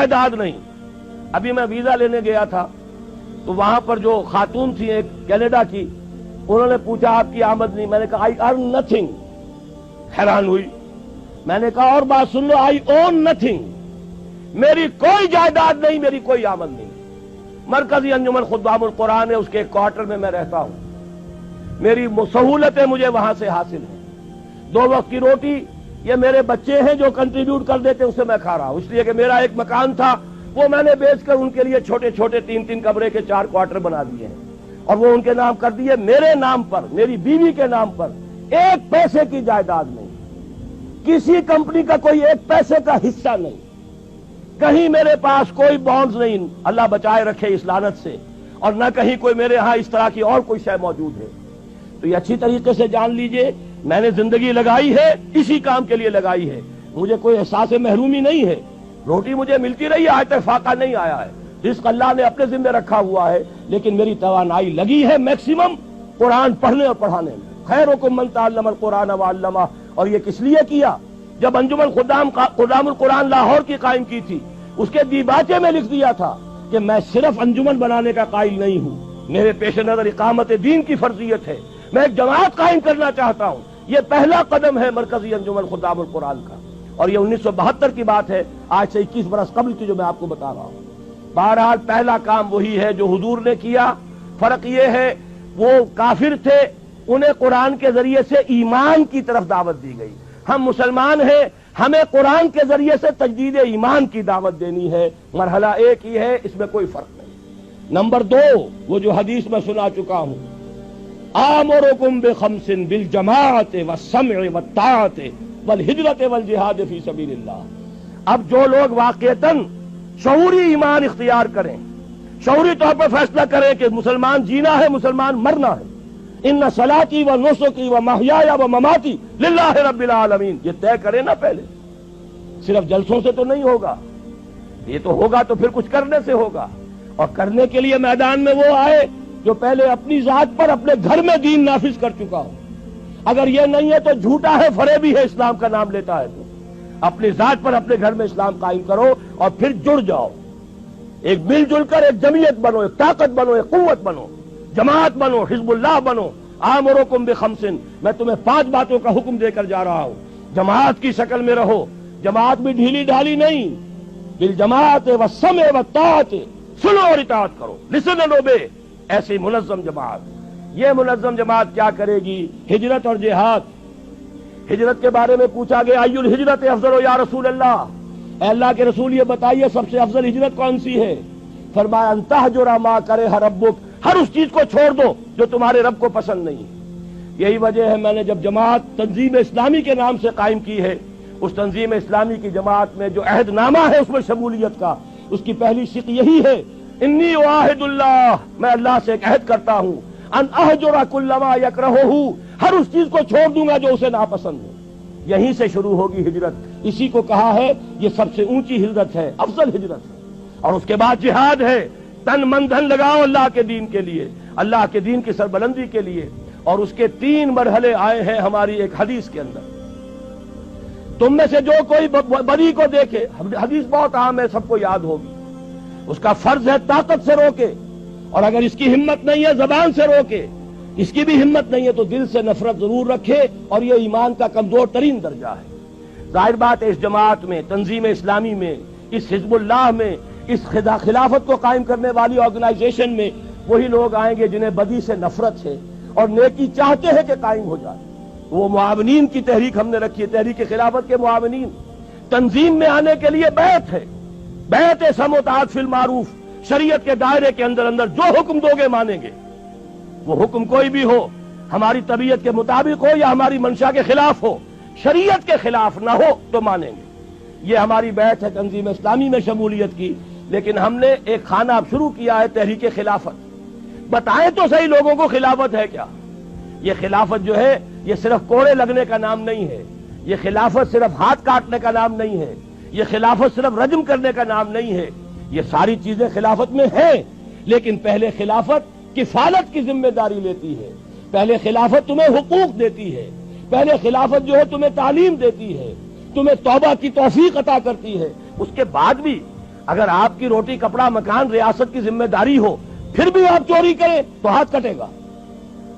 جائیداد نہیں. ابھی میں ویزا لینے گیا تھا تو وہاں پر جو خاتون تھی ایک کینیڈا کی, انہوں نے پوچھا آپ کی آمدنی. میں نے کہا آئی ارن نتھنگ. حیران ہوئی. میں نے کہا اور بات سن لو, آئی اون نتھنگ. میری کوئی جائیداد نہیں, میری کوئی آمد نہیں. مرکزی انجمن خدام القرآن ہے, اس کے ایک کوارٹر میں رہتا ہوں. میری سہولتیں مجھے وہاں سے حاصل ہیں. 2 وقت کی روٹی یہ میرے بچے ہیں جو کنٹریبیوٹ کر دیتے, اس سے میں کھا رہا ہوں. اس لیے کہ میرا ایک مکان تھا, وہ میں نے بیچ کر ان کے لیے چھوٹے چھوٹے 3 کمرے کے 4 کوارٹر بنا دیے ہیں, اور وہ ان کے نام کر دیے. میرے نام پر, میری بیوی کے نام پر 1 پیسے کی جائیداد نہیں, کسی کمپنی کا کوئی 1 پیسے کا حصہ نہیں, کہیں میرے پاس کوئی بانڈز نہیں, اللہ بچائے رکھے اس لعنت سے, اور نہ کہیں کوئی میرے ہاں اس طرح کی اور کوئی شے موجود ہے. تو یہ اچھی طریقے سے جان لیجئے, میں نے زندگی لگائی ہے اسی کام کے لیے لگائی ہے. مجھے کوئی احساس محرومی نہیں ہے. روٹی مجھے ملتی رہی ہے, آج تک فاقہ نہیں آیا ہے. رزق اللہ نے اپنے ذمہ رکھا ہوا ہے, لیکن میری توانائی لگی ہے میکسیمم قرآن پڑھنے اور پڑھانے میں. خیرکم من تعلم القرآن وعلمہ. اور یہ کس لیے کیا؟ جب انجمن خدام القرآن لاہور کی قائم کی تھی, اس کے دیباچے میں لکھ دیا تھا کہ میں صرف انجمن بنانے کا قائل نہیں ہوں, میرے پیش نظر اقامت دین کی فرضیت ہے, میں ایک جماعت قائم کرنا چاہتا ہوں. یہ پہلا قدم ہے مرکزی انجمن خدام القرآن کا, اور یہ 1972 کی بات ہے, آج سے 21 برس قبل کی جو میں آپ کو بتا رہا ہوں. بہرحال پہلا کام وہی ہے جو حضور نے کیا. فرق یہ ہے وہ کافر تھے, انہیں قرآن کے ذریعے سے ایمان کی طرف دعوت دی گئی. ہم مسلمان ہیں, ہمیں قرآن کے ذریعے سے تجدید ایمان کی دعوت دینی ہے. مرحلہ ایک ہی ہے, اس میں کوئی فرق نہیں. نمبر 2, وہ جو حدیث میں سنا چکا ہوں, آمرکم بخمس بالجماعت والسمع والطاعت والہجرت والجہاد فی سبیل اللہ. اب جو لوگ واقعتاً شعوری ایمان اختیار کریں, شعوری طور پر فیصلہ کریں کہ مسلمان جینا ہے, مسلمان مرنا ہے, ان صلاتی و نسکی و محیای و مماتی للہ رب العالمین, یہ طے کرے نا پہلے. صرف جلسوں سے تو نہیں ہوگا, یہ تو ہوگا تو پھر کچھ کرنے سے ہوگا. اور کرنے کے لیے میدان میں وہ آئے جو پہلے اپنی ذات پر اپنے گھر میں دین نافذ کر چکا ہو. اگر یہ نہیں ہے تو جھوٹا ہے, فریبی ہے, اسلام کا نام لیتا ہے. تو اپنی ذات پر اپنے گھر میں اسلام قائم کرو اور پھر جڑ جاؤ, ایک مل جل کر ایک جمعیت بنو, ایک طاقت بنو, ایک قوت بنو, جماعت بنو, حزب اللہ بنو. آمرکم بخمس, میں تمہیں 5 باتوں کا حکم دے کر جا رہا ہوں. جماعت کی شکل میں رہو, جماعت بھی ڈھیلی ڈھالی نہیں. بالجماعت والسمع والطاعت, سنو اور اطاعت کرو, لسن اینڈ اوبے. ایسی منظم جماعت. یہ منظم جماعت کیا کرے گی؟ ہجرت اور جہاد. ہجرت کے بارے میں پوچھا گیا, ای الہجرت افضل یا رسول اللہ, اے اللہ کے رسول یہ بتائیے سب سے افضل ہجرت کون سی ہے؟ فرمایا ان تہجر ما کرہ ربک, ہر اس چیز کو چھوڑ دو جو تمہارے رب کو پسند نہیں. یہی وجہ ہے میں نے جب جماعت تنظیم اسلامی کے نام سے قائم کی ہے, اس تنظیم اسلامی کی جماعت میں جو عہد نامہ ہے اس میں شمولیت کا, اس کی پہلی شق یہی ہے, انی اعاہد اللہ, میں اللہ سے ایک عہد کرتا ہوں, ان اہجر کل ما یکرہہ, ہر اس چیز کو چھوڑ دوں گا جو اسے ناپسند ہے. یہیں سے شروع ہوگی ہجرت. اسی کو کہا ہے یہ سب سے اونچی ہجرت ہے, افضل ہجرت ہے. اور اس کے بعد جہاد ہے, تن من دھن لگاؤ اللہ کے دین کے لیے, اللہ کے دین کی سربلندی کے لیے. اور اس کے 3 مرحلے آئے ہیں ہماری ایک حدیث کے اندر. تم میں سے جو کوئی بری کو دیکھے, حدیث بہت عام ہے, سب کو یاد ہوگی, اس کا فرض ہے طاقت سے روکے, اور اگر اس کی ہمت نہیں ہے زبان سے روکے, اس کی بھی ہمت نہیں ہے تو دل سے نفرت ضرور رکھے, اور یہ ایمان کا کمزور ترین درجہ ہے. ظاہر بات ہے اس جماعت میں, تنظیم اسلامی میں, اس حزب اللہ میں, اس خلافت کو قائم کرنے والی آرگنائزیشن میں وہی لوگ آئیں گے جنہیں بدی سے نفرت ہے اور نیکی چاہتے ہیں کہ قائم ہو جائے. وہ معاونین کی تحریک ہم نے رکھی ہے, تحریک خلافت کے معاونین. تنظیم میں آنے کے لیے بیعت ہے, بیعت سمع و اطاعت فی المعروف, شریعت کے دائرے کے اندر اندر جو حکم دو گے مانیں گے. وہ حکم کوئی بھی ہو, ہماری طبیعت کے مطابق ہو یا ہماری منشا کے خلاف ہو, شریعت کے خلاف نہ ہو تو مانیں گے. یہ ہماری بیعت ہے تنظیم اسلامی میں شمولیت کی. لیکن ہم نے ایک خانہ اب شروع کیا ہے, تحریک خلافت. بتائیں تو صحیح لوگوں کو خلافت ہے کیا؟ یہ خلافت جو ہے یہ صرف کوڑے لگنے کا نام نہیں ہے, یہ خلافت صرف ہاتھ کاٹنے کا نام نہیں ہے, یہ خلافت صرف رجم کرنے کا نام نہیں ہے. یہ ساری چیزیں خلافت میں ہیں, لیکن پہلے خلافت کفالت کی ذمہ داری لیتی ہے, پہلے خلافت تمہیں حقوق دیتی ہے, پہلے خلافت جو ہے تمہیں تعلیم دیتی ہے, تمہیں توبہ کی توفیق عطا کرتی ہے. اس کے بعد بھی اگر آپ کی روٹی کپڑا مکان ریاست کی ذمہ داری ہو پھر بھی آپ چوری کریں تو ہاتھ کٹے گا.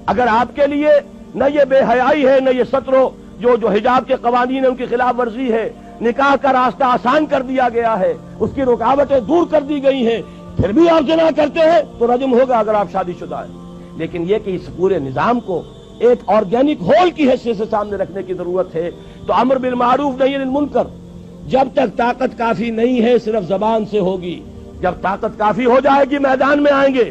اگر آپ کے لیے نہ یہ بے حیائی ہے، نہ یہ سترو جو حجاب کے قوانین ہیں ان کی خلاف ورزی ہے، نکاح کا راستہ آسان کر دیا گیا ہے، اس کی رکاوٹیں دور کر دی گئی ہیں، پھر بھی آپ زنا کرتے ہیں تو رجم ہوگا اگر آپ شادی شدہ ہیں. لیکن یہ کہ اس پورے نظام کو ایک آرگینک ہول کی حیثیت سے سامنے رکھنے کی ضرورت ہے. تو امر بالمعروف نہی عن المنکر جب تک طاقت کافی نہیں ہے صرف زبان سے ہوگی. جب طاقت کافی ہو جائے گی میدان میں آئیں گے.